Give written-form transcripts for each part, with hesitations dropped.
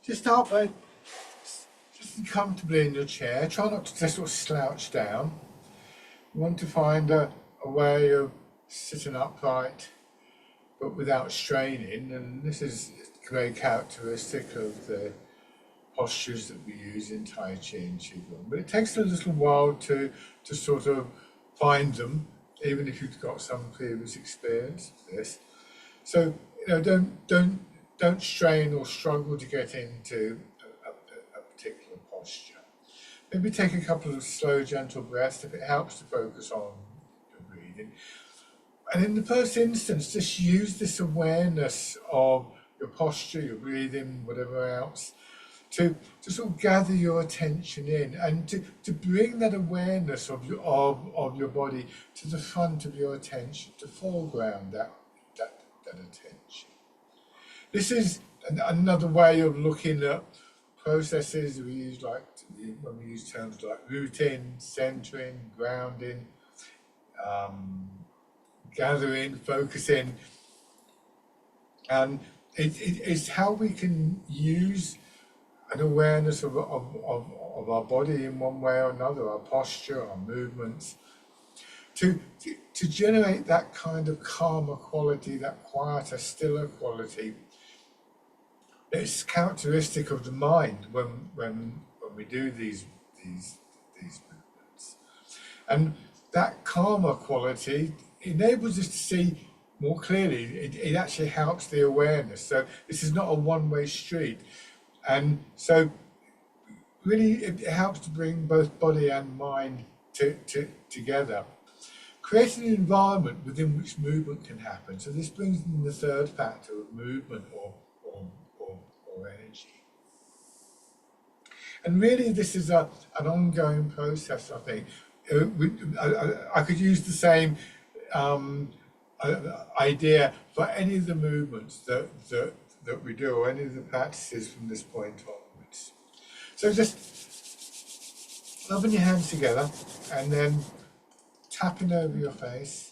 Just start by just comfortably in your chair. Try not to just sort of slouch down. You want to find a way of sitting upright but without straining, and this is very characteristic of the postures that we use in Tai Chi and Qigong. But it takes a little while to sort of find them, even if you've got some previous experience of this. So don't strain or struggle to get into a particular posture. Maybe take a couple of slow, gentle breaths if it helps to focus on your breathing. And in the first instance, just use this awareness of your posture, your breathing, whatever else, to sort of gather your attention in and to bring that awareness of your body to the front of your attention, to foreground that attention. This is another way of looking at processes we use, like when we use terms like rooting, centering, grounding, gathering, focusing, and it's how we can use an awareness of our body in one way or another, our posture, our movements, to generate that kind of calmer quality, that quieter, stiller quality. It's characteristic of the mind when we do these movements, and that calmer quality enables us to see more clearly. It actually helps the awareness. So this is not a one-way street, and so really it helps to bring both body and mind together, creating an environment within which movement can happen. So this brings in the third factor of movement or energy. And really this is an ongoing process, I think. I could use the same idea for any of the movements that we do, or any of the practices from this point onwards. So just rubbing your hands together and then tapping over your face.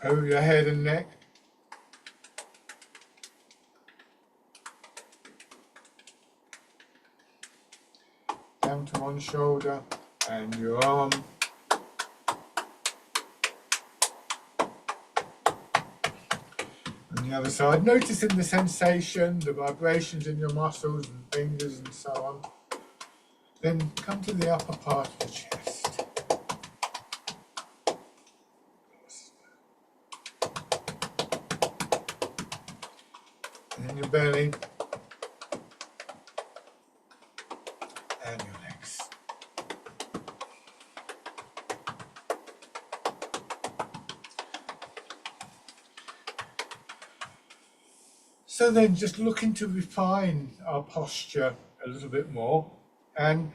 Over your head and neck. Down to one shoulder and your arm. And the other side. Noticing the sensation, the vibrations in your muscles and fingers and so on. Then come to the upper part of the chest. And then your belly and your legs. So then just looking to refine our posture a little bit more, and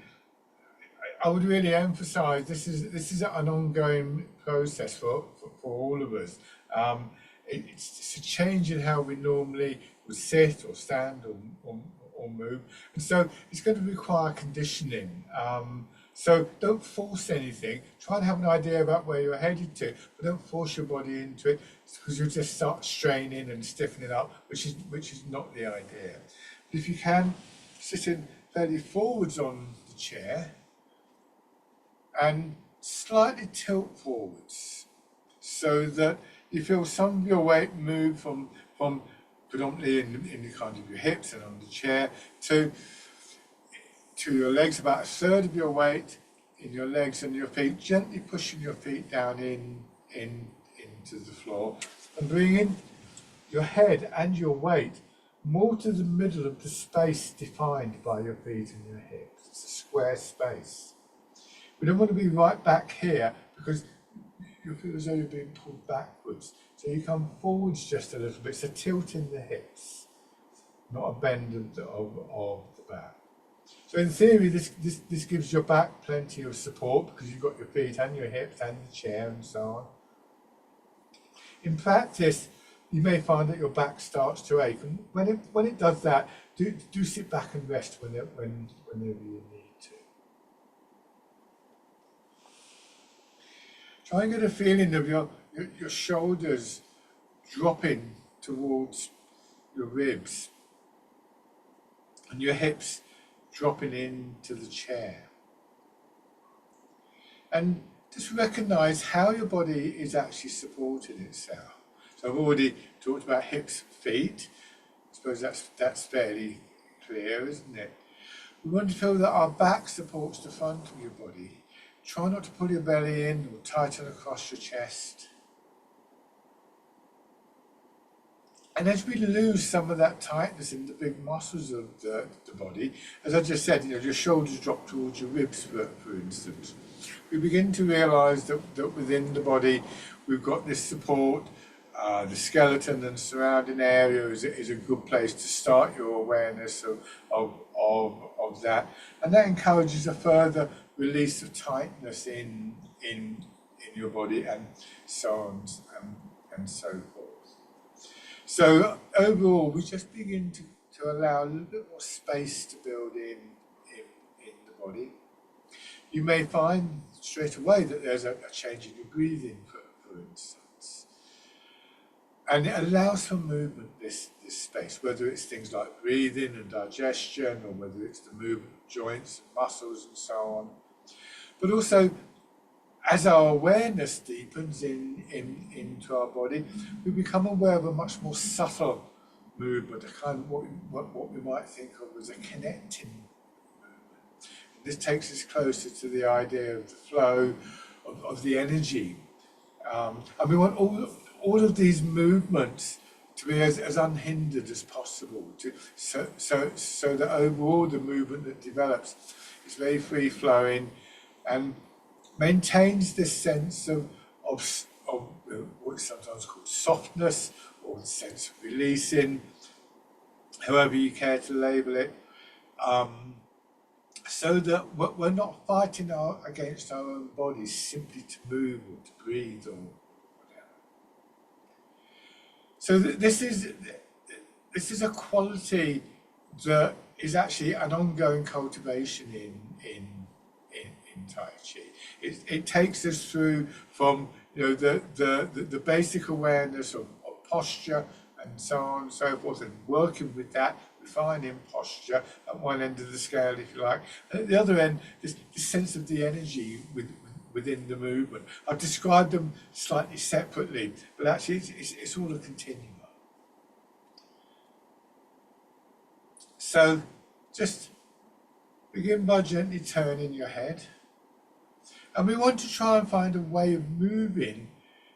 I would really emphasize this is an ongoing process for all of us. It's a change in how we normally would sit or stand or move, and so it's going to require conditioning. So don't force anything. Try and have an idea about where you're headed to, but don't force your body into it, because you'll just start straining and stiffening up, which is not the idea. But if you can, sitting fairly forwards on the chair and slightly tilt forwards, so that you feel some of your weight move from predominantly in the kind of your hips and on the chair to your legs, about a third of your weight in your legs and your feet, gently pushing your feet down into the floor, and bringing your head and your weight more to the middle of the space defined by your feet and your hips. It's a square space. We don't want to be right back here, because you feel as though you're being pulled backwards. So you come forwards just a little bit. It's a tilt in the hips, not a bend of the back. So in theory, this gives your back plenty of support, because you've got your feet and your hips and the chair and so on. In practice, you may find that your back starts to ache, and when it does that, do sit back and rest whenever you need to. Try and get a feeling of your shoulders dropping towards your ribs and your hips dropping into the chair. And just recognize how your body is actually supporting itself. So I've already talked about hips, feet. I suppose that's fairly clear, isn't it? We want to feel that our back supports the front of your body. Try not to pull your belly in or tighten across your chest. And as we lose some of that tightness in the big muscles of the body, as I just said, your shoulders drop towards your ribs, for instance, we begin to realise that within the body we've got this support. The skeleton and surrounding area is a good place to start your awareness of that, and that encourages a further release of tightness in your body, and so on and so forth. So overall, we just begin to allow a little bit more space to build in the body. You may find straight away that there's a change in your breathing, for instance. And it allows for movement, this space, whether it's things like breathing and digestion, or whether it's the movement of joints and muscles and so on. But also, as our awareness deepens into our body, we become aware of a much more subtle movement, a kind of what we might think of as a connecting movement. And this takes us closer to the idea of the flow of the energy. And we want all of these movements to be as unhindered as possible, so that overall the movement that develops is very free flowing and maintains this sense of what's sometimes called softness, or the sense of releasing, however you care to label it, so that we're not fighting against our own bodies simply to move or to breathe or whatever. So this is a quality that is actually an ongoing cultivation in Tai Chi. It takes us through from the basic awareness of posture and so on and so forth, and working with that, refining posture at one end of the scale, if you like, and at the other end, this sense of the energy within the movement. I've described them slightly separately, but actually it's all a continuum. So just begin by gently turning your head. And we want to try and find a way of moving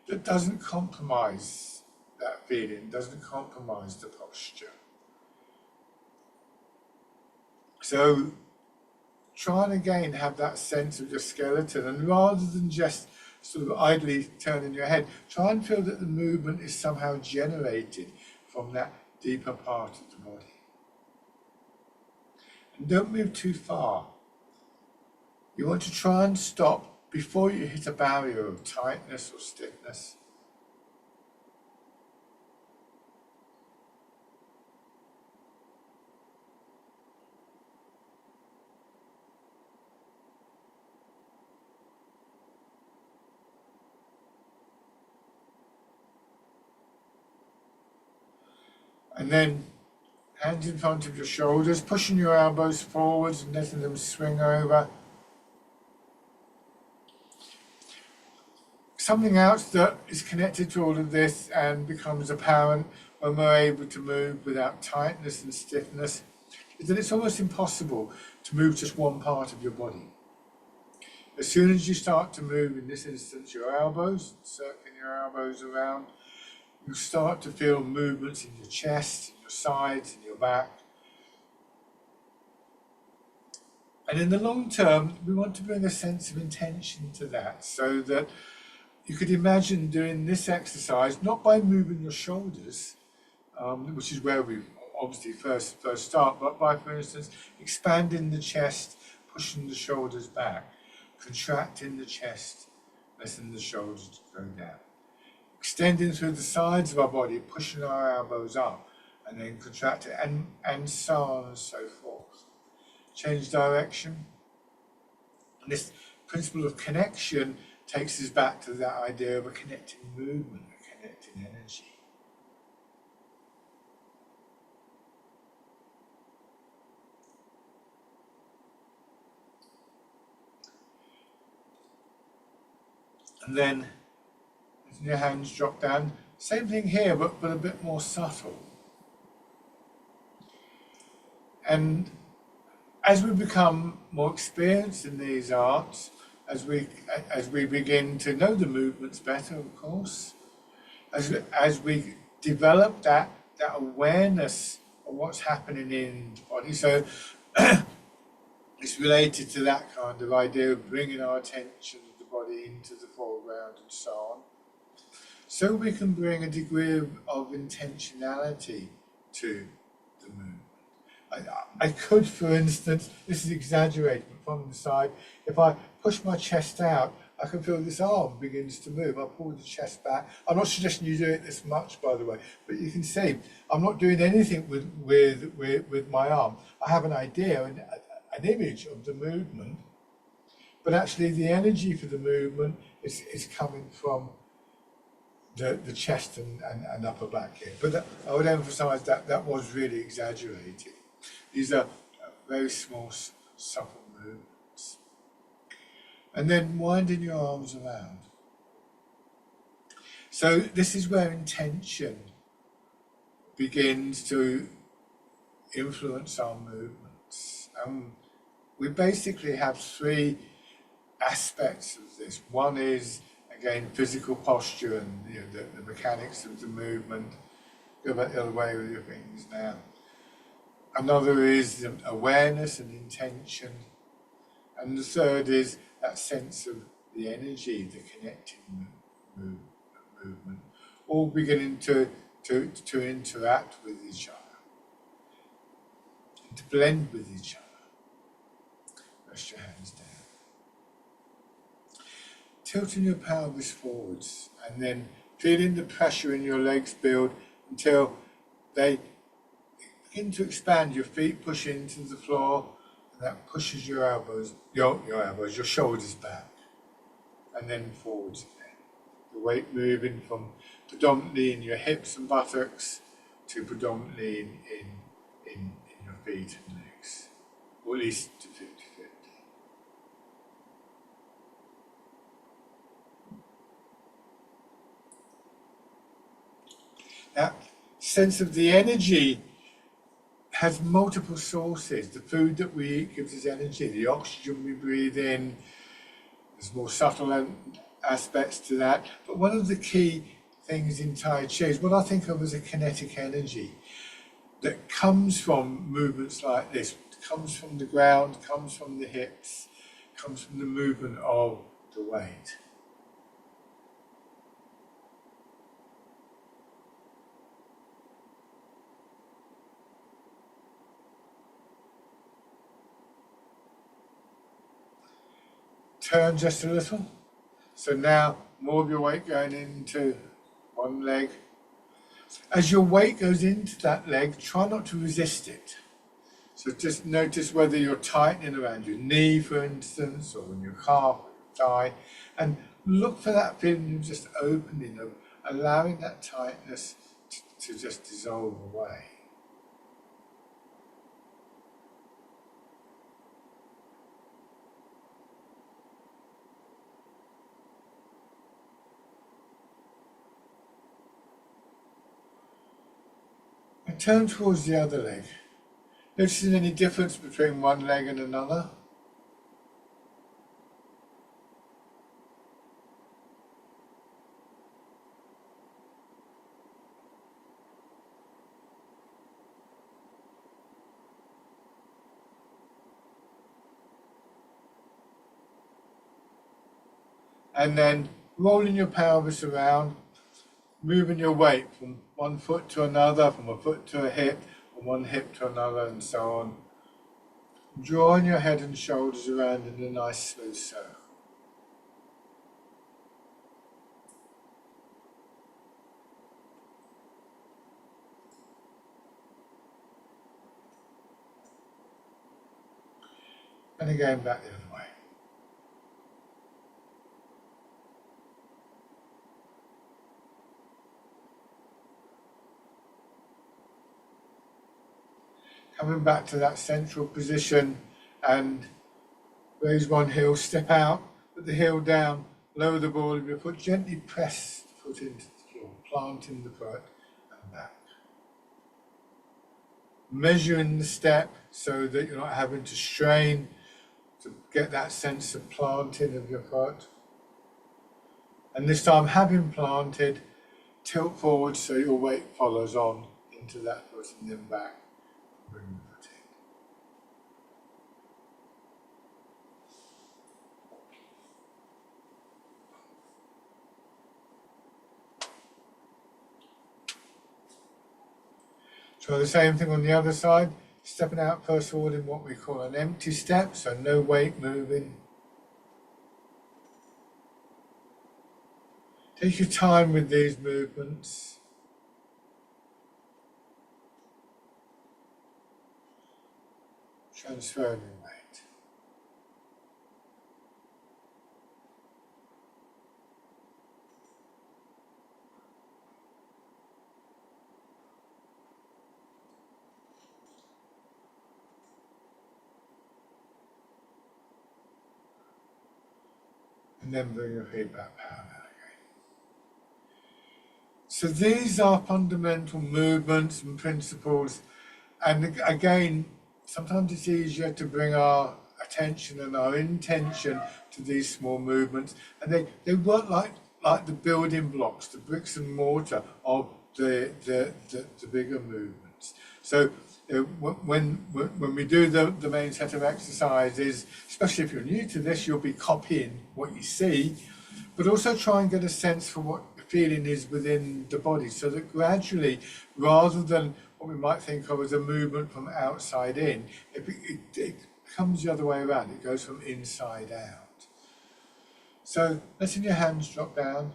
that doesn't compromise that feeling, doesn't compromise the posture. So try and again have that sense of your skeleton, and rather than just sort of idly turning your head, try and feel that the movement is somehow generated from that deeper part of the body. And don't move too far. You want to try and stop before you hit a barrier of tightness or stiffness. And then hands in front of your shoulders, pushing your elbows forwards and letting them swing over. Something else that is connected to all of this and becomes apparent when we're able to move without tightness and stiffness is that it's almost impossible to move just one part of your body. As soon as you start to move, in this instance, your elbows, circling your elbows around, you start to feel movements in your chest, in your sides, in your back. And in the long term, we want to bring a sense of intention to that, so that you could imagine doing this exercise not by moving your shoulders, which is where we obviously first start, but by, for instance, expanding the chest, pushing the shoulders back, contracting the chest, letting the shoulders go down, extending through the sides of our body, pushing our elbows up, and then contracting, and so on and so forth. Change direction. And this principle of connection takes us back to that idea of a connecting movement, a connecting energy. And then, as your hands drop down, same thing here, but a bit more subtle. And as we become more experienced in these arts, as we begin to know the movements better, of course, as we develop that awareness of what's happening in the body. So it's related to that kind of idea of bringing our attention of the body into the foreground and so on. So we can bring a degree of intentionality to the movement. I could, for instance, this is exaggerated from the side, if I push my chest out, I can feel this arm begins to move. I pull the chest back. I'm not suggesting you do it this much, by the way, but you can see I'm not doing anything with my arm. I have an idea, an image of the movement, but actually the energy for the movement is coming from the chest and upper back here. But I would emphasize that was really exaggerated. These are very small, subtle movements. And then winding your arms around. So this is where intention begins to influence our movements. We basically have three aspects of this. One is, again, physical posture and the mechanics of the movement. Go back the other way with your fingers now. Another is awareness and intention. And the third is that sense of the energy, the connecting movement, all beginning to interact with each other, and to blend with each other. Rest your hands down. Tilting your pelvis forwards and then feeling the pressure in your legs build until they begin to expand. Your feet push into the floor, and that pushes your elbows, your shoulders back, and then forwards again. The weight moving from predominantly in your hips and buttocks to predominantly in your feet and legs, or at least to 50-50. That sense of the energy has multiple sources. The food that we eat gives us energy. The oxygen we breathe in, there's more subtle aspects to that. But one of the key things in Tai Chi is what I think of as a kinetic energy that comes from movements like this. It comes from the ground, comes from the hips, comes from the movement of the weight. Turn just a little. So now more of your weight going into one leg. As your weight goes into that leg, try not to resist it. So just notice whether you're tightening around your knee, for instance, or in your calf or your thigh, and look for that feeling of just opening, of allowing that tightness to just dissolve away. And turn towards the other leg. Noticing any difference between one leg and another? And then rolling your pelvis around, moving your weight from one foot to another, from a foot to a hip, from one hip to another, and so on. Drawing your head and shoulders around in a nice smooth circle. And again back the other way. coming back to that central position and raise one heel, step out, put the heel down, lower the ball of your foot, gently press the foot into the floor, planting the foot and back. Measuring the step so that you're not having to strain to get that sense of planting of your foot. And this time, having planted, tilt forward so your weight follows on into that foot and then back. Bring the foot in. Try the same thing on the other side, stepping out first of all in what we call an empty step, so no weight moving. Take your time with these movements. Transferring your weight. And then bring your feet back parallel again. So these are fundamental movements and principles, and again, sometimes it's easier to bring our attention and our intention to these small movements, and they work like the building blocks, the bricks and mortar of the bigger movements. So when we do the main set of exercises, especially if you're new to this, you'll be copying what you see, but also try and get a sense for what the feeling is within the body, so that gradually, rather than what we might think of as a movement from outside in, it comes the other way around. It goes from inside out. So letting your hands drop down,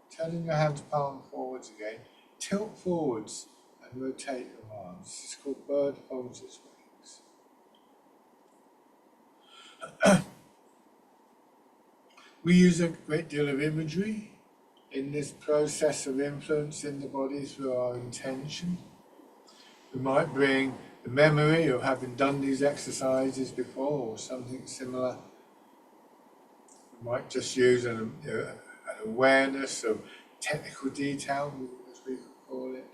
turning your hands palm forwards again, tilt forwards and rotate your arms. This is called bird folds its wings. We use a great deal of imagery in this process of influencing the body through our intention. We might bring the memory of having done these exercises before or something similar. We might just use an awareness of technical detail, as we could call it.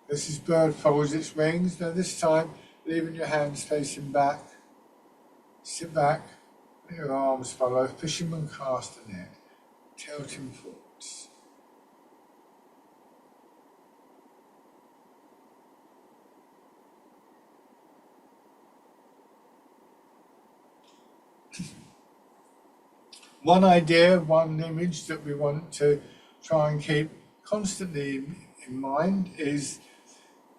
This is bird folds its wings. Now this time, leaving your hands facing back. Sit back, let your arms follow, fisherman cast the net, tilting forwards. One idea, one image that we want to try and keep constantly in mind is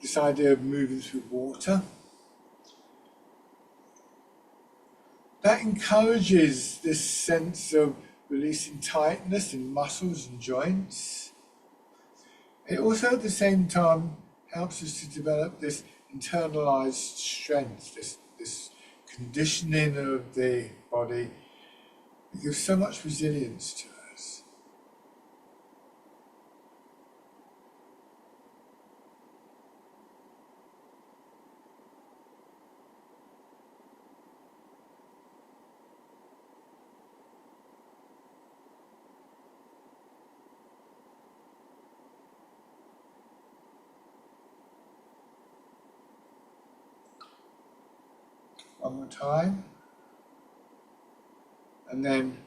this idea of moving through water. That encourages this sense of releasing tightness in muscles and joints. It also at the same time helps us to develop this internalized strength, this conditioning of the body. It gives so much resilience to us. One more time. And then,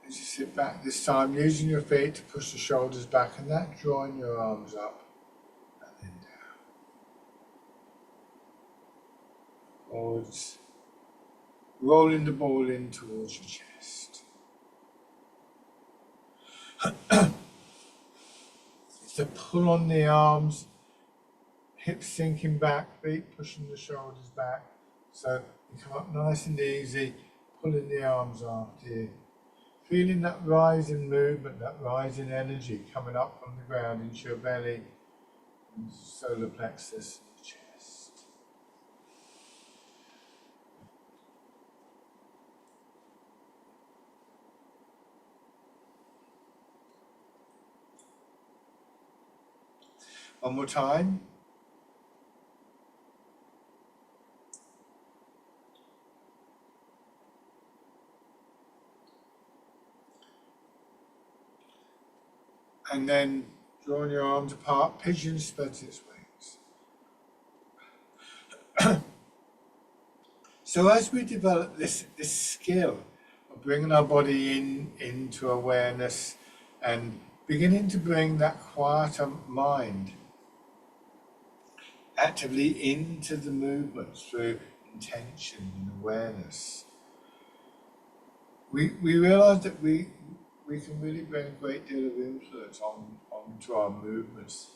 as you sit back this time, using your feet to push the shoulders back and that, drawing your arms up and then down. Forwards. Rolling the ball in towards your chest. It's a pull on the arms, hips sinking back, feet pushing the shoulders back. So you come up nice and easy, pulling the arms after you. Feeling that rise in movement, that rise in energy coming up from the ground into your belly, and solar plexus and your chest. One more time. And then drawing your arms apart, pigeon spreads its wings. So as we develop this skill of bringing our body into awareness and beginning to bring that quieter mind actively into the movements through intention and awareness, we realise that we can really bring a great deal of influence onto our movements.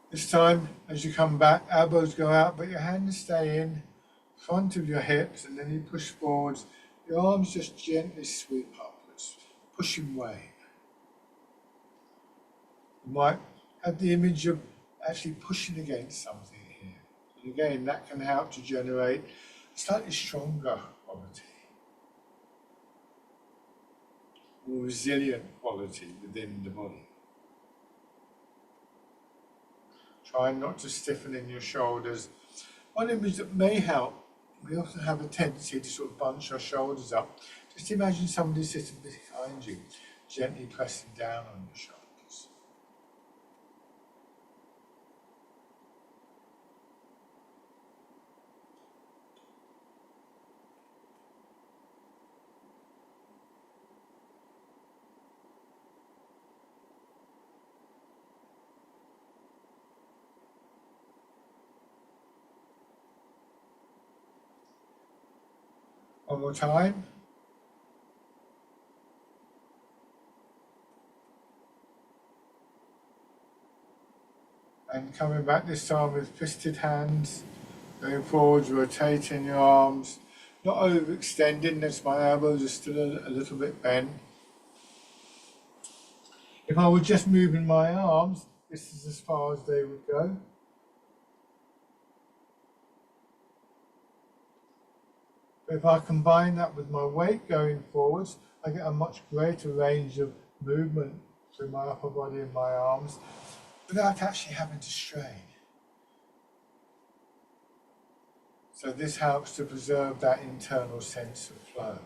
This time, as you come back, elbows go out, but your hands stay in front of your hips, and then you push forwards. Your arms just gently sweep upwards, pushing away. You might have the image of actually pushing against something here. And again, that can help to generate a slightly stronger quality, more resilient quality within the body. Trying not to stiffen in your shoulders. One image that may help, we often have a tendency to sort of bunch our shoulders up. Just imagine somebody sitting behind you, gently pressing down on your shoulders. One more time. And coming back this time with fisted hands, going forwards, rotating your arms, not overextending, as my elbows are still a little bit bent. If I were just moving my arms, this is as far as they would go. But if I combine that with my weight going forwards, I get a much greater range of movement through my upper body and my arms without actually having to strain. So this helps to preserve that internal sense of flow.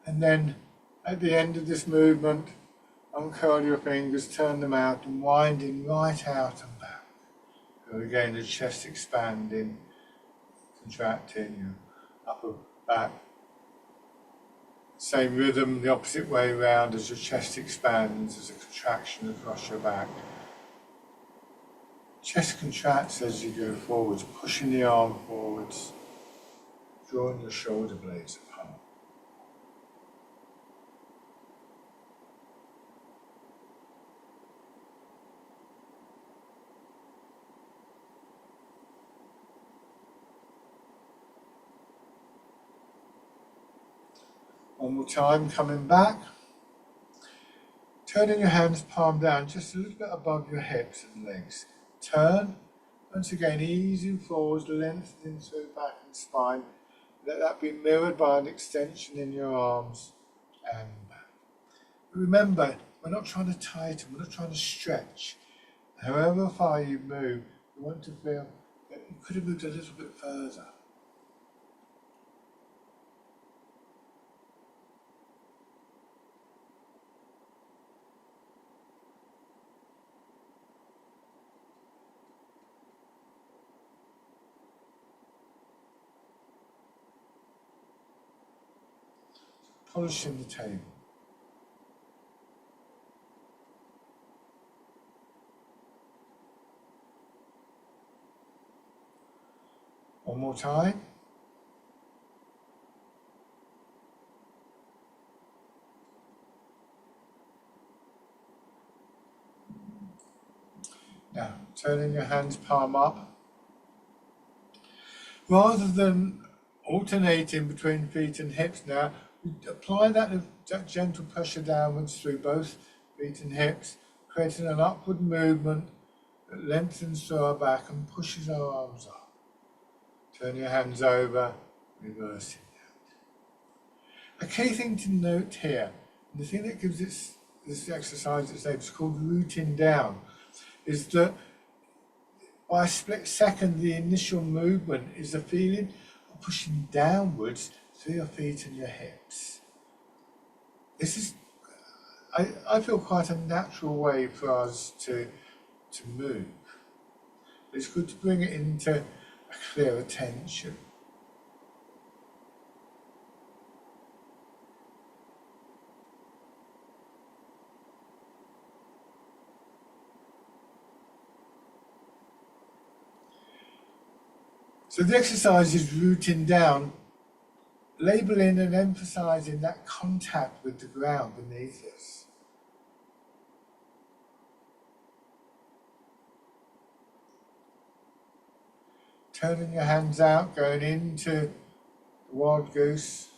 And then at the end of this movement, uncurl your fingers, turn them out and winding right out and back. So again, the chest expanding, contracting, your upper back. Same rhythm, the opposite way around as your chest expands, as a contraction across your back. Chest contracts as you go forwards, pushing the arm forwards, drawing your shoulder blades apart. One more time, coming back. Turning your hands palm down, just a little bit above your hips and legs. Turn. Once again, easing forwards, lengthening through back and spine. Let that be mirrored by an extension in your arms and back. Remember, we're not trying to tighten, we're not trying to stretch. However far you move, you want to feel that you could have moved a little bit further. Polishing the table. One more time. Now, turning your hands palm up. Rather than alternating between feet and hips now, apply that gentle pressure downwards through both feet and hips, creating an upward movement that lengthens through our back and pushes our arms up. Turn your hands over, reversing that. A key thing to note here, and the thing that gives this exercise its name, is called rooting down, is that by a split second, the initial movement is the feeling of pushing downwards through your feet and your hips. This is, I feel, quite a natural way for us to move. It's good to bring it into a clear attention. So the exercise is rooting down, labelling and emphasising that contact with the ground beneath us. Turning your hands out, going into the wild goose.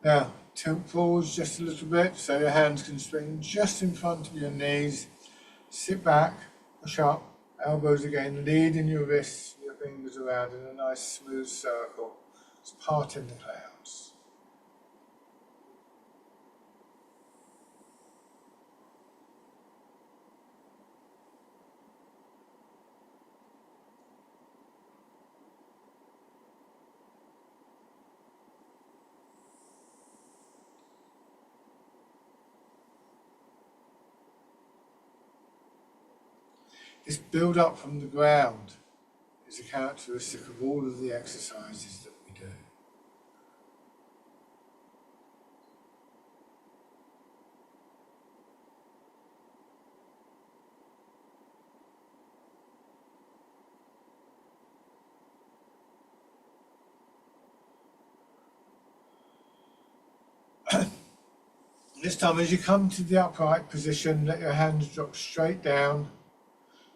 Now, tilt forwards just a little bit so your hands can swing just in front of your knees. Sit back, push up, elbows again, leading your wrists, your fingers around in a nice smooth circle. It's parting the clouds. This build up from the ground is a characteristic of all of the exercises that we do. This time, as you come to the upright position, let your hands drop straight down.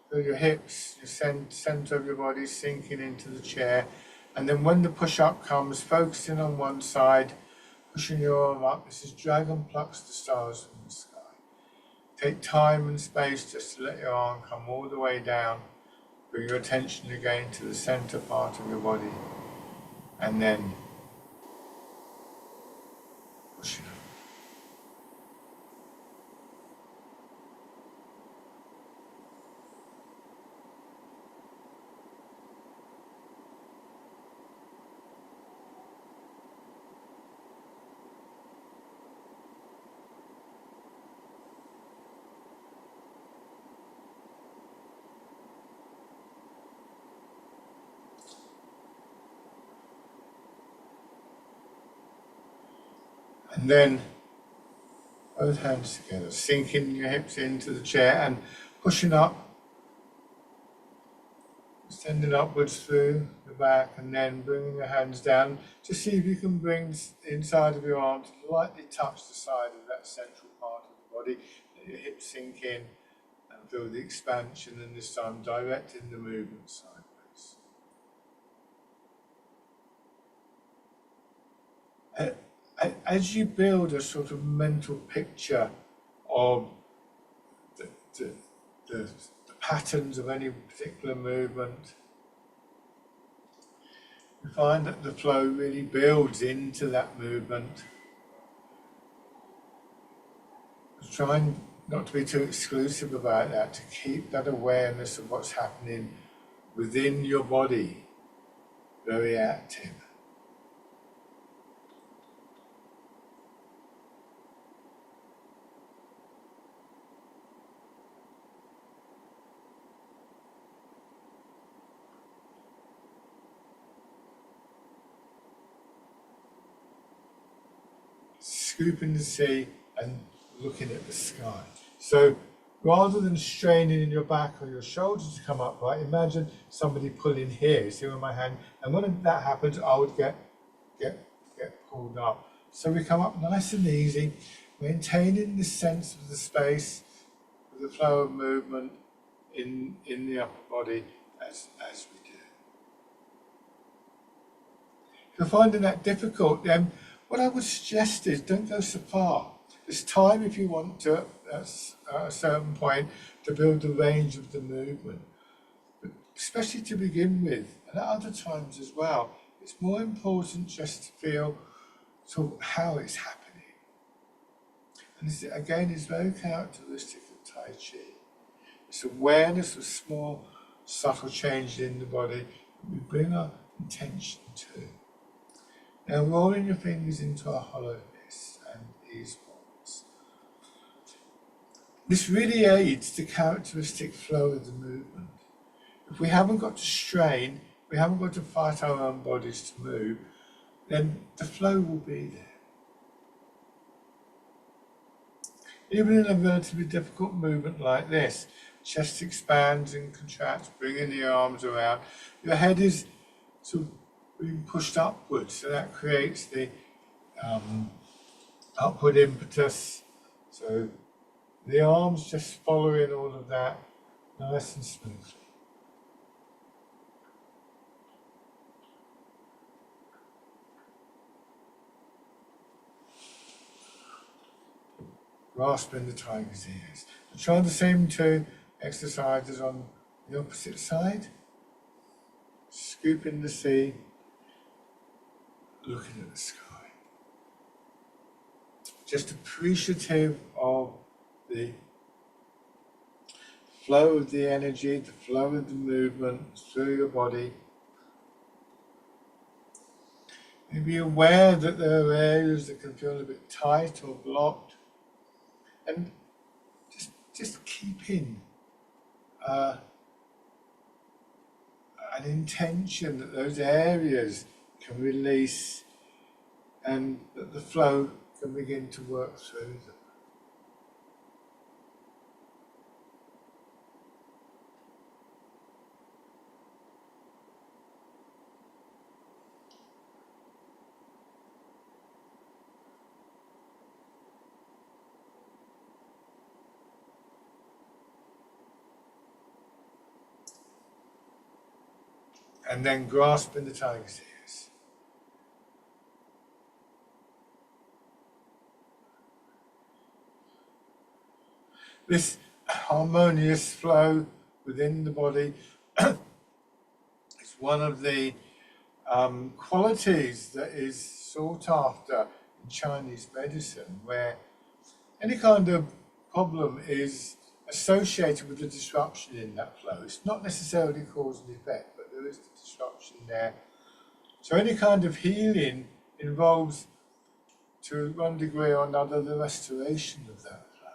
Feel your hips, your centre of your body sinking into the chair. And then when the push-up comes, focusing on one side, pushing your arm up. This is dragon plucks the stars from the sky. Take time and space just to let your arm come all the way down. Bring your attention again to the centre part of your body. And then push it up. And then both hands together, sinking your hips into the chair and pushing up, extending upwards through the back, and then bringing your hands down. Just see if you can bring the inside of your arm to lightly touch the side of that central part of the body. Let your hips sink in and feel the expansion, and this time directing the movement sideways. As you build a sort of mental picture of the patterns of any particular movement, you find that the flow really builds into that movement. Trying not to be too exclusive about that, to keep that awareness of what's happening within your body very active. scooping the sea and looking at the sky. So rather than straining in your back or your shoulders to come up, right, imagine somebody pulling here, see with my hand, and when that happens, I would get pulled up. So we come up nice and easy, maintaining the sense of the space, the flow of movement in the upper body as we do. If you're finding that difficult, then what I would suggest is don't go so far. There's time if you want to, at a certain point, to build the range of the movement. But especially to begin with, and at other times as well, it's more important just to feel sort of how it's happening. And this, again, is very characteristic of Tai Chi. It's awareness of small, subtle changes in the body that we bring our intention to. Now, rolling your fingers into a hollow fist and ease forwards. This really aids the characteristic flow of the movement. If we haven't got to strain, we haven't got to fight our own bodies to move, then the flow will be there. Even in a relatively difficult movement like this, chest expands and contracts, bringing the arms around. Your head is sort of being pushed upwards, so that creates the upward impetus. So the arms just following all of that nice and smoothly. Grasping the tiger's ears. And try the same two exercises on the opposite side. Scooping the sea, looking at the sky. Just appreciative of the flow of the energy, the flow of the movement through your body. And be aware that there are areas that can feel a bit tight or blocked. And just keeping an intention that those areas can release and that the flow can begin to work through them. And then grasping the tiger's ears. This harmonious flow within the body is one of the qualities that is sought after in Chinese medicine, where any kind of problem is associated with the disruption in that flow. It's not necessarily cause and effect, but there is the disruption there. So any kind of healing involves, to one degree or another, the restoration of that flow.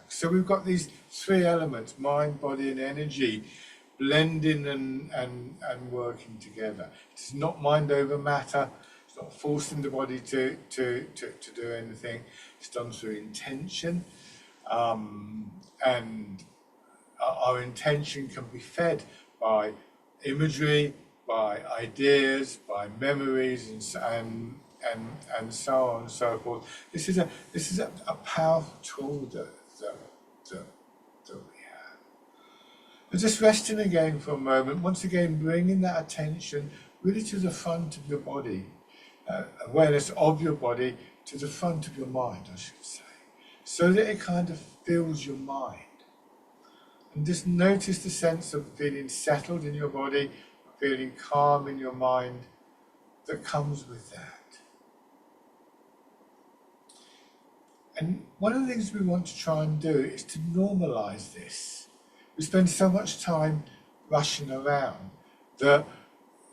So we've got these three elements, mind, body and energy, blending and working together. It's not mind over matter. It's not forcing the body to do anything. It's done through intention. And our intention can be fed by imagery, by ideas, by memories, and so on and so forth. This is a powerful tool that we have. But just resting again for a moment, once again bringing that attention really to the front of your body, awareness of your body to the front of your mind, I should say, so that it kind of fills your mind. And just notice the sense of feeling settled in your body, feeling calm in your mind that comes with that. And one of the things we want to try and do is to normalize this. We spend so much time rushing around that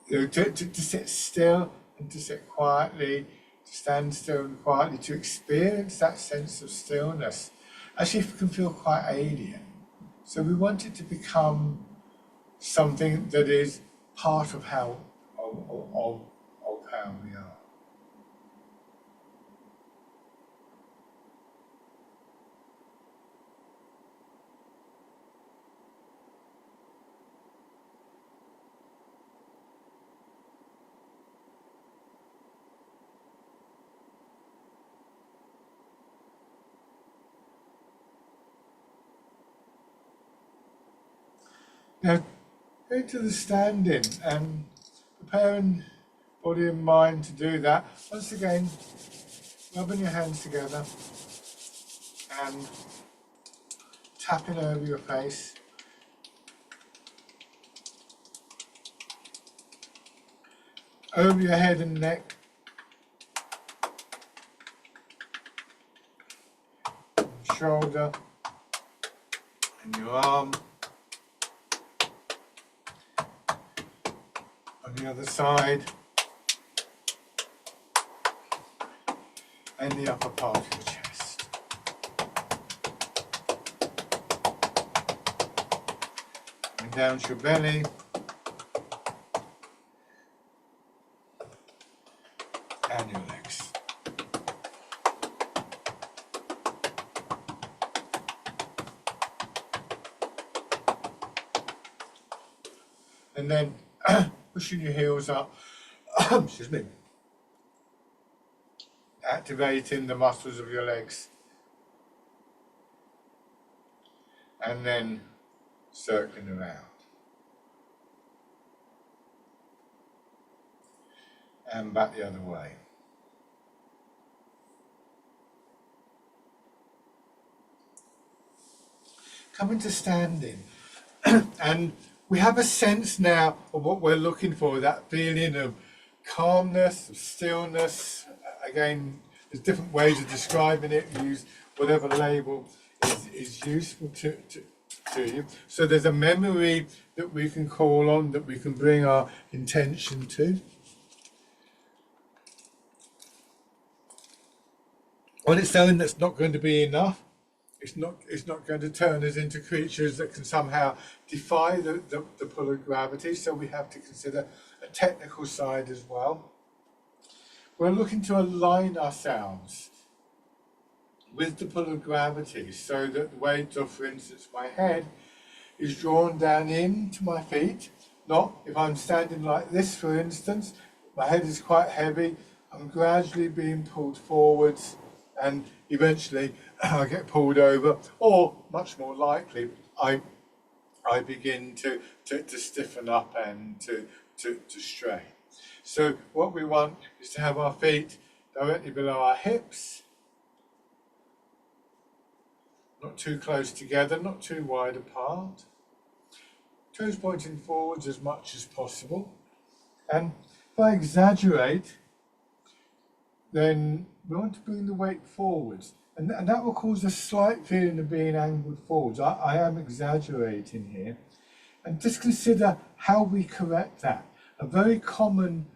to sit still and to sit quietly, to stand still and quietly, to experience that sense of stillness, actually can feel quite alien. So we want it to become something that is part of how of how we are. Now, go to the standing and preparing body and mind to do that. Once again, rubbing your hands together and tapping over your face. Over your head and neck. Shoulder and your arm. On the other side. And the upper part of your chest. And down to your belly. And your legs. And then pushing your heels up, excuse me, activating the muscles of your legs. And then circling around. And back the other way. Coming to standing. And we have a sense now of what we're looking for, that feeling of calmness, of stillness. Again, there's different ways of describing it. Use whatever label is useful to you. So there's a memory that we can call on, that we can bring our intention to. On its own, that's not going to be enough. It's not going to turn us into creatures that can somehow defy the pull of gravity. So we have to consider a technical side as well. We're looking to align ourselves with the pull of gravity so that the weight of, for instance, my head is drawn down into my feet. Not if I'm standing like this, for instance, my head is quite heavy, I'm gradually being pulled forwards and eventually I get pulled over, or much more likely, I begin to stiffen up and to strain. So what we want is to have our feet directly below our hips, not too close together, not too wide apart. Toes pointing forwards as much as possible. And if I exaggerate, then we want to bring the weight forwards. And that will cause a slight feeling of being angled forwards. I am exaggerating here. And just consider how we correct that. A very common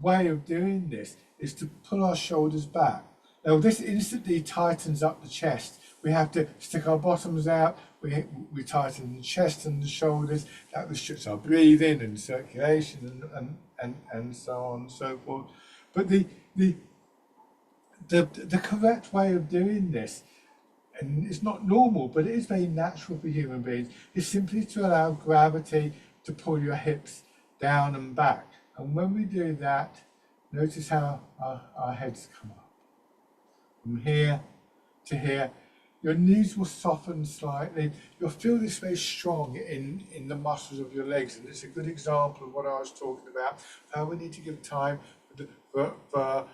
way of doing this is to pull our shoulders back. Now this instantly tightens up the chest. We have to stick our bottoms out, we tighten the chest and the shoulders, that restricts our breathing and circulation and so on and so forth. But the correct way of doing this, and it's not normal, but it is very natural for human beings, is simply to allow gravity to pull your hips down and back. And when we do that, notice how our heads come up. From here to here, your knees will soften slightly. You'll feel this very strong in the muscles of your legs. And it's a good example of what I was talking about, how we need to give time for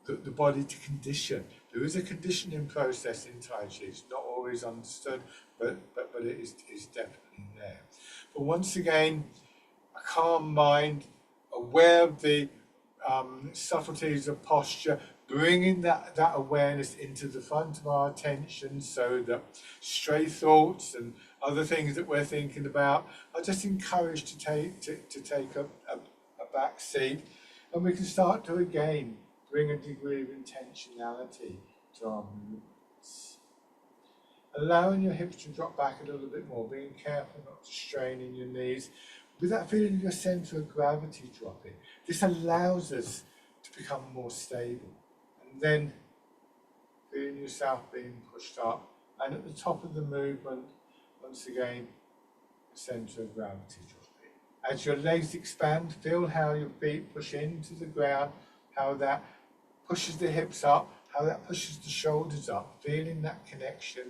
the body to condition. There is a conditioning process in Tai Chi. It's not always understood, but it is definitely there. But once again, a calm mind, aware of the subtleties of posture, bringing that awareness into the front of our attention so that stray thoughts and other things that we're thinking about are just encouraged to take a back seat, and we can start to again bring a degree of intentionality to our movements. allowing your hips to drop back a little bit more, being careful not to strain in your knees, with that feeling of your centre of gravity dropping. This allows us to become more stable. And then feeling yourself being pushed up, and at the top of the movement, once again, the centre of gravity dropping. As your legs expand, feel how your feet push into the ground, how that pushes the hips up, how that pushes the shoulders up, feeling that connection,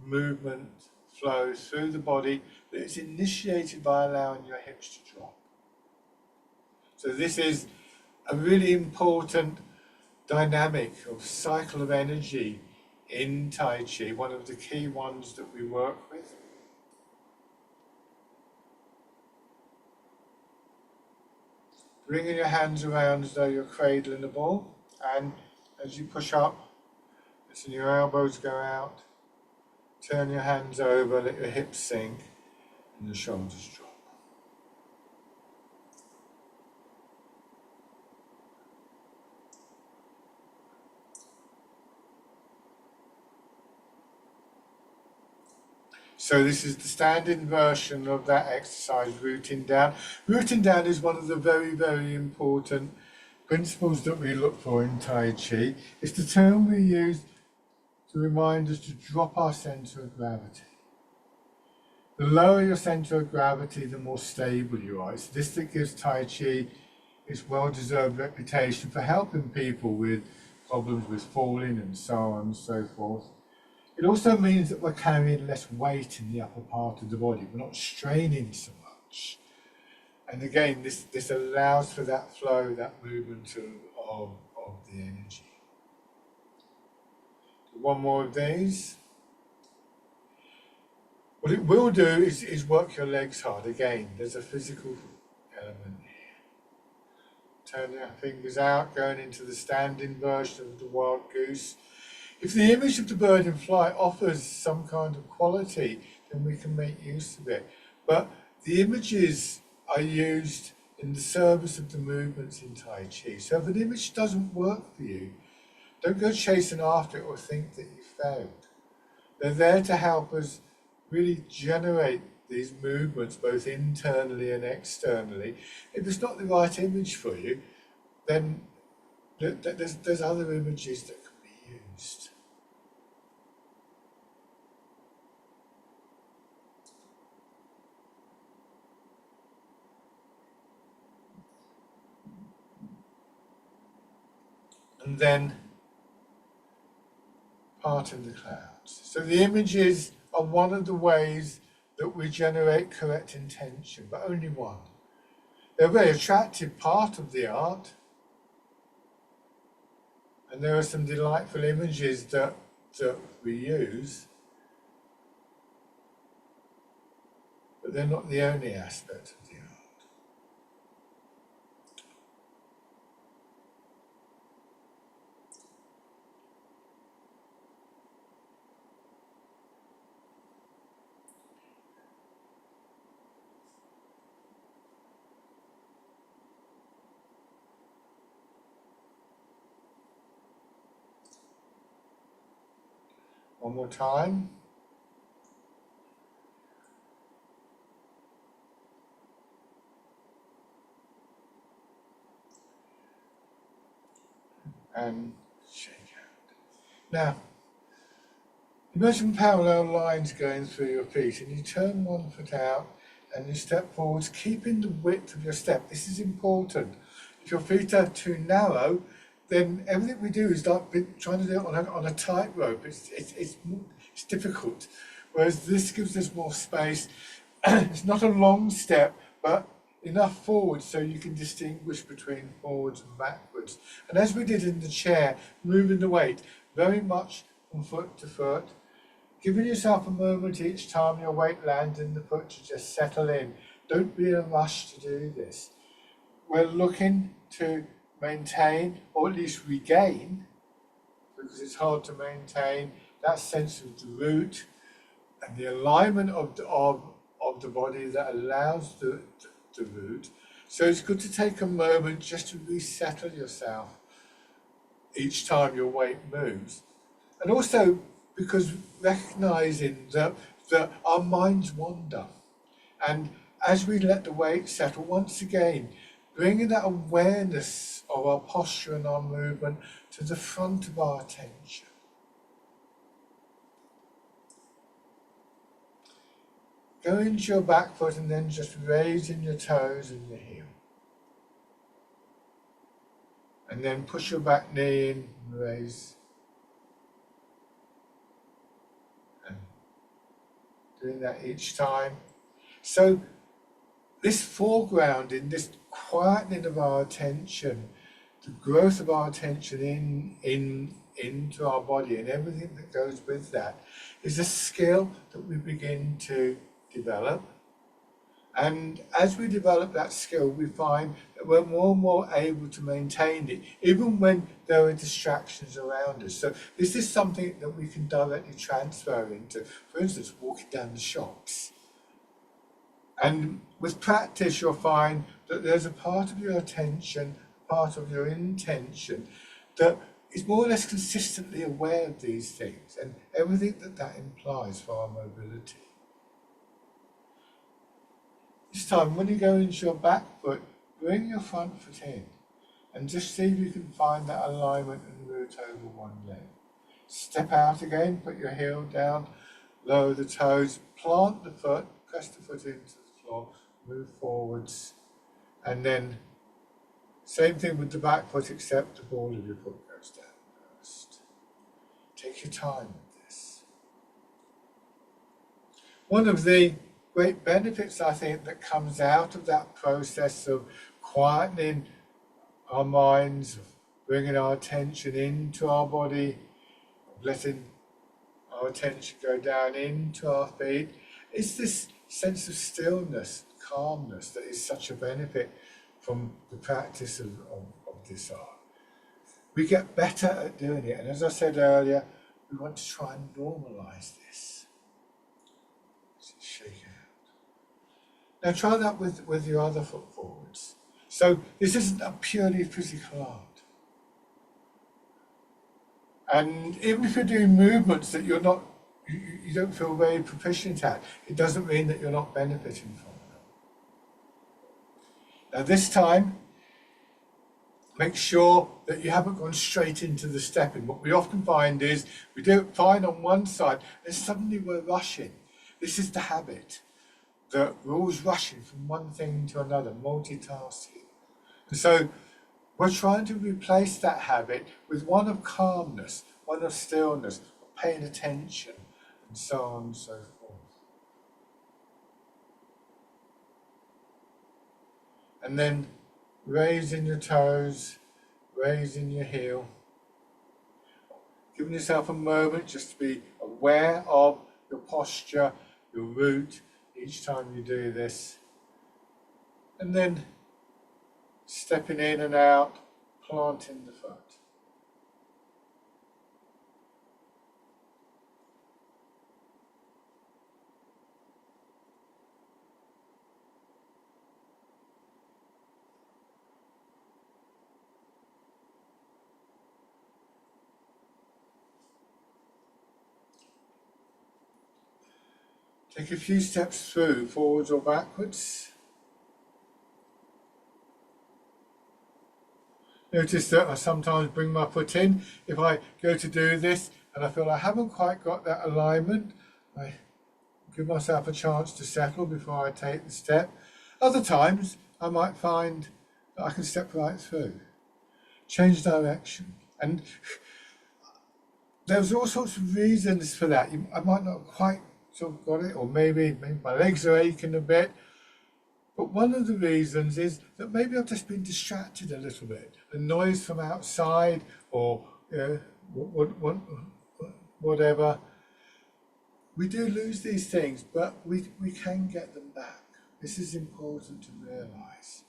movement, flow through the body that is initiated by allowing your hips to drop. So this is a really important dynamic of cycle of energy in Tai Chi, one of the key ones that we work with. Bringing your hands around as though you're cradling the ball, and as you push up, letting your elbows go out, turn your hands over, let your hips sink, and the shoulders drop. So this is the standing version of that exercise, rooting down. Rooting down is one of the very, very important principles that we look for in Tai Chi. It's the term we use to remind us to drop our centre of gravity. The lower your centre of gravity, the more stable you are. It's this that gives Tai Chi its well-deserved reputation for helping people with problems with falling and so on and so forth. It also means that we're carrying less weight in the upper part of the body. We're not straining so much. And again, this allows for that flow, that movement of the energy. One more of these. What it will do is work your legs hard. Again, there's a physical element here. Turn your fingers out, going into the standing version of the wild goose. If the image of the bird in flight offers some kind of quality, then we can make use of it. But the images are used in the service of the movements in Tai Chi. So if an image doesn't work for you, don't go chasing after it or think that you failed. They're there to help us really generate these movements both internally and externally. If it's not the right image for you, then there's other images that can be used. And then parting the clouds. So the images are one of the ways that we generate correct intention, but only one. They're a very attractive part of the art, and there are some delightful images that we use, but they're not the only aspect of the art. One more time. And shake out. Now, imagine parallel lines going through your feet, and you turn one foot out and you step forwards, keeping the width of your step. This is important. If your feet are too narrow, then everything we do is like trying to do it on a tightrope. It's difficult. Whereas this gives us more space. It's not a long step, but enough forward so you can distinguish between forwards and backwards. And as we did in the chair, moving the weight very much from foot to foot, giving yourself a moment each time your weight lands in the foot to just settle in. Don't be in a rush to do this. We're looking to maintain, or at least regain, because it's hard to maintain, that sense of the root and the alignment of the body that allows the root. So it's good to take a moment just to resettle yourself each time your weight moves. And also because recognizing that our minds wander. And as we let the weight settle, once again, bringing that awareness of our posture and our movement to the front of our attention. Go into your back foot and then just raising your toes and your heel. And then push your back knee in and raise. And doing that each time. So this foregrounding, this quietening of our attention, the growth of our attention into our body and everything that goes with that is a skill that we begin to develop. And as we develop that skill, we find that we're more and more able to maintain it, even when there are distractions around us. So this is something that we can directly transfer into, for instance, walking down the shops. And with practice, you'll find that there's a part of your attention, part of your intention, that is more or less consistently aware of these things and everything that implies for our mobility. This time, when you go into your back foot, bring your front foot in and just see if you can find that alignment and root over one leg. Step out again, put your heel down, lower the toes, plant the foot, press the foot into the floor, move forwards, and then same thing with the back foot, except the ball of your foot goes down first. Take your time with this. One of the great benefits, I think, that comes out of that process of quietening our minds, of bringing our attention into our body, of letting our attention go down into our feet, is this sense of stillness, calmness that is such a benefit from the practice of this art. We get better at doing it, and as I said earlier, we want to try and normalize this. Shake it out. Now try that with your other foot forwards. So this isn't a purely physical art. And even if you're doing movements that you don't feel very proficient at, it doesn't mean that you're not benefiting from them. Now this time, make sure that you haven't gone straight into the stepping. What we often find is we do it fine on one side and suddenly we're rushing. This is the habit, that we're always rushing from one thing to another, multitasking. And so we're trying to replace that habit with one of calmness, one of stillness, of paying attention, and so on and so forth. And then raising your toes, raising your heel. Giving yourself a moment just to be aware of your posture, your root, each time you do this. And then stepping in and out, planting the foot. Take a few steps through, forwards or backwards. Notice that I sometimes bring my foot in. If I go to do this and I feel I haven't quite got that alignment, I give myself a chance to settle before I take the step. Other times I might find that I can step right through. Change direction. And there's all sorts of reasons for that. I might not quite sort of got it, or maybe my legs are aching a bit. But one of the reasons is that maybe I've just been distracted a little bit. The noise from outside or whatever. We do lose these things, but we can get them back. This is important to realise.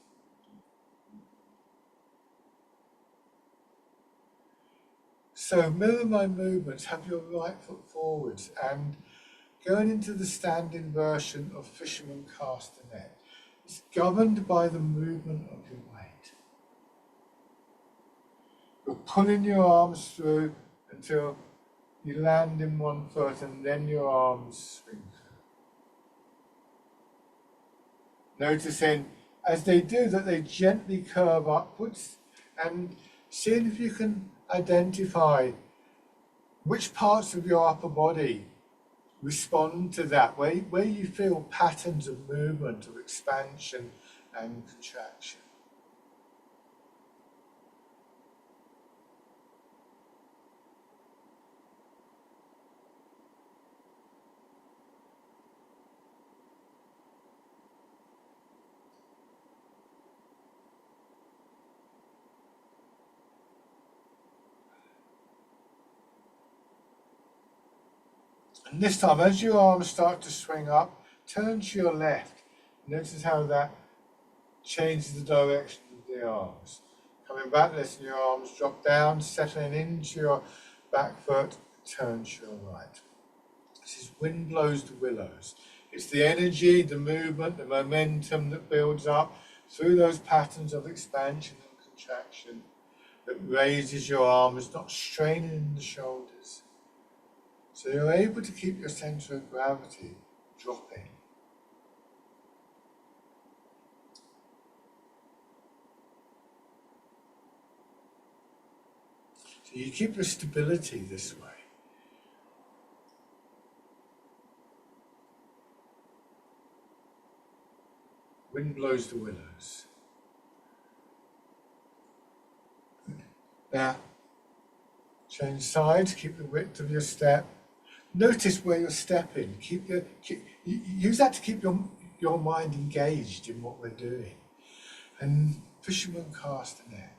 So mirror my movements, have your right foot forwards and going into the standing version of fisherman castanet. It's governed by the movement of your weight. You're pulling your arms through until You land in one foot and then your arms swing. Noticing as they do that they gently curve upwards, and seeing if you can identify which parts of your upper body respond to that, where you feel patterns of movement, of expansion and contraction. And this time, as your arms start to swing up, turn to your left. Notice how that changes the direction of the arms. Coming back, letting your arms drop down, settling into your back foot, turn to your right. This is Wind Blows the Willows. It's the energy, the movement, the momentum that builds up through those patterns of expansion and contraction that raises your arms, not straining the shoulders. So you're able to keep your center of gravity dropping. So you keep your stability this way. Wind blows the willows. Now, change sides, keep the width of your step. Notice where you're stepping. Use that to keep your mind engaged in what we're doing. And fisherman cast a net.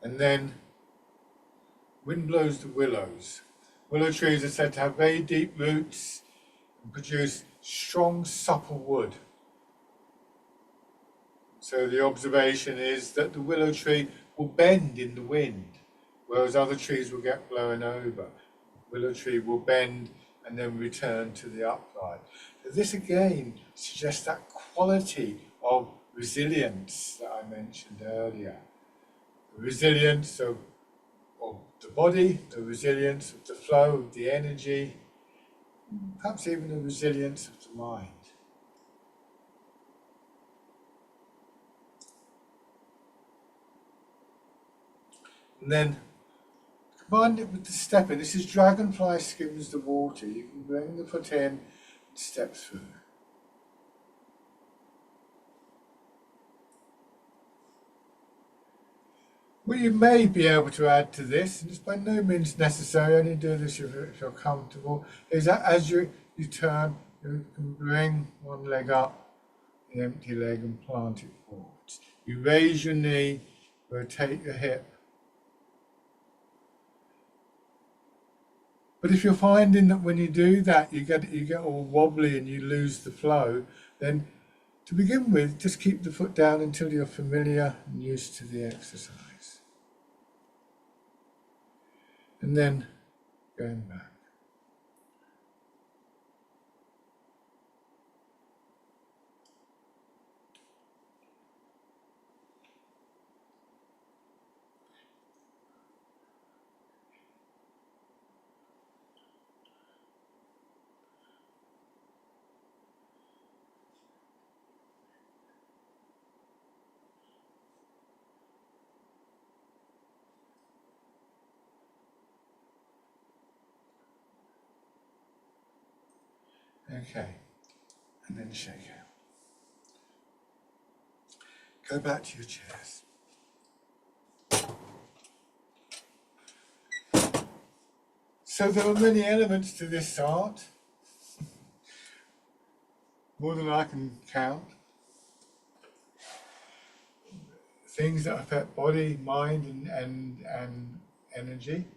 And then wind blows the willows. Willow trees are said to have very deep roots and produce strong, supple wood. So the observation is that the willow tree will bend in the wind, whereas other trees will get blown over. Willow tree will bend and then return to the upright. So this again suggests that quality of resilience that I mentioned earlier. The resilience of the body, the resilience of the flow of the energy, perhaps even the resilience of the mind. And then combine it with the stepping. This is dragonfly skims the water. You can bring the foot in and step through. What you may be able to add to this, and it's by no means necessary, only do this if you're comfortable, is that as you turn, you can bring one leg up, the empty leg, and plant it forwards. You raise your knee, rotate your hip. But if you're finding that when you do that, you get all wobbly and you lose the flow, then to begin with, just keep the foot down until you're familiar and used to the exercise. And then going back. Okay, and then shake out. Go back to your chairs. So there are many elements to this art, more than I can count. Things that affect body, mind, and energy.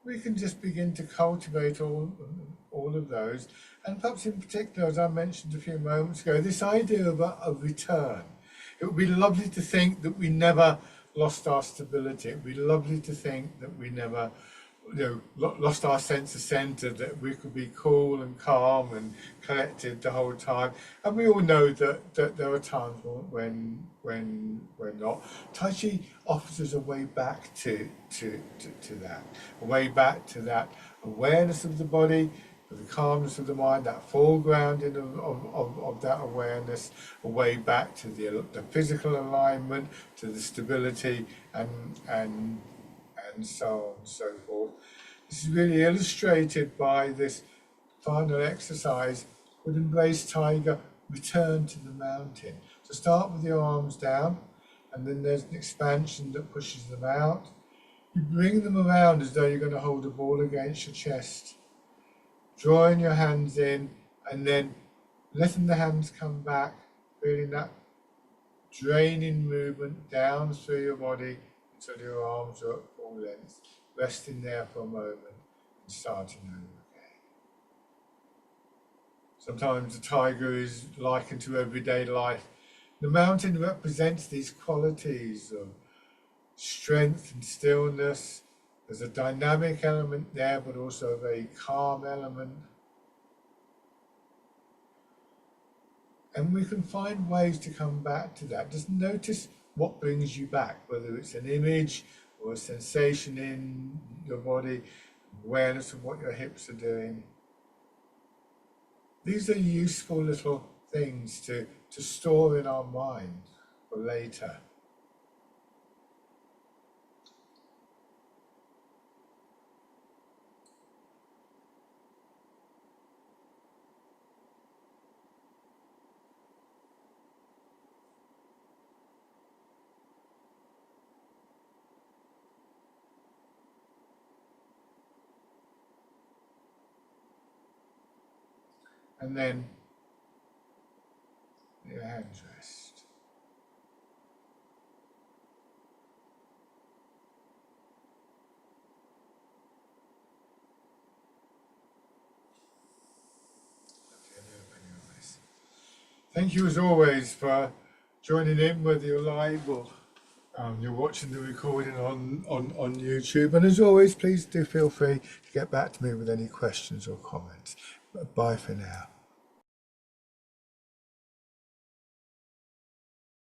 we can just begin to cultivate all of those. And perhaps in particular, as I mentioned a few moments ago, this idea of a return. It would be lovely to think that we never lost our stability. It would be lovely to think that we never lost our sense of centre, that we could be cool and calm and collected the whole time. And we all know that there are times when we're not. Tai Chi offers us a way back to that, a way back to that awareness of the body, of the calmness of the mind, that foregrounding of that awareness, a way back to the physical alignment, to the stability, and so on and so forth. This is really illustrated by this final exercise with Embrace Tiger, return to the mountain. So start with your arms down, and then there's an expansion that pushes them out. You bring them around as though you're going to hold a ball against your chest, drawing your hands in, and then letting the hands come back, feeling that draining movement down through your body until your arms are at full length, resting there for a moment and starting over again. Sometimes the tiger is likened to everyday life. The mountain represents these qualities of strength and stillness. There's a dynamic element there, but also a very calm element. And we can find ways to come back to that. Just notice what brings you back, whether it's an image or a sensation in your body, awareness of what your hips are doing. These are useful little things to store in our mind for later. And then your hands rest. Thank you as always for joining in, whether you're live or you're watching the recording on YouTube. And as always, please do feel free to get back to me with any questions or comments. Bye for now.